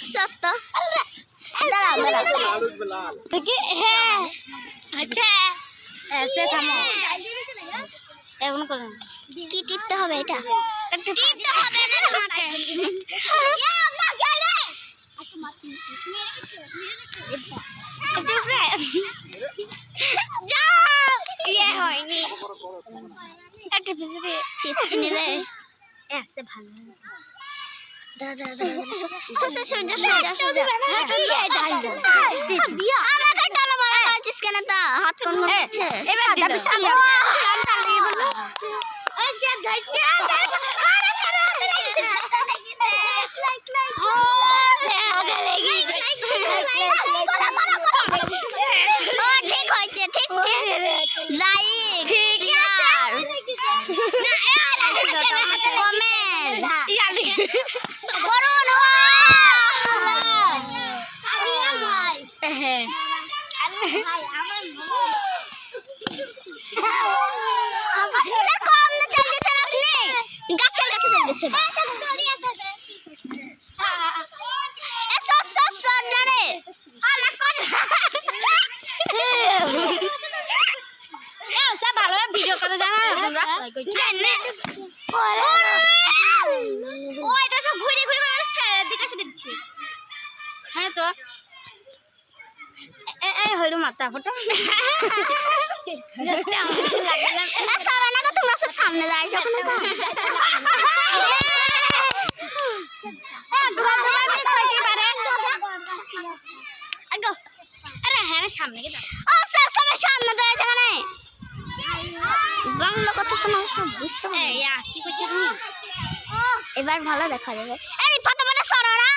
सत्ता अच्छा ऐसे থামো এমন করো কি টিপতে হবে এটা টিপতে হবে না তোমাকে চুপ রে যা ये হয়নি একটা পিছরে টিপছি নিলে ऐसे ভালো দাদা সোজা দিয়া আমাকে ডালা মারা আছিস কেন তা হাত কোন হচ্ছে এবার দাবি সামনে কামটা লেগে বলো আচ্ছা ধরতে আরে ছাড়া ঠিক হয়েছে ঠিক লাইক শেয়ার কমেন্ট করুন স্যার কম না চলতেছেন আপনি গাছের কাছে চলতেছে ভালো ভিডিও করে জানা ওই তো সব ঘুরে ঘুরে স্যারের দিকে শুধু দিচ্ছে হ্যাঁ তো এই হইলো মাথা ফটো তোমরা সব সামনে যাইছো আরে হ্যাঁ সামনে গিয়ে সবাই সামনে দাঁড়াইছে কেন বাংলা কথা শোনা বুঝতে কি করছো তুমি এবার ভালো দেখা যাবে এই ফাটা মানে সরোরা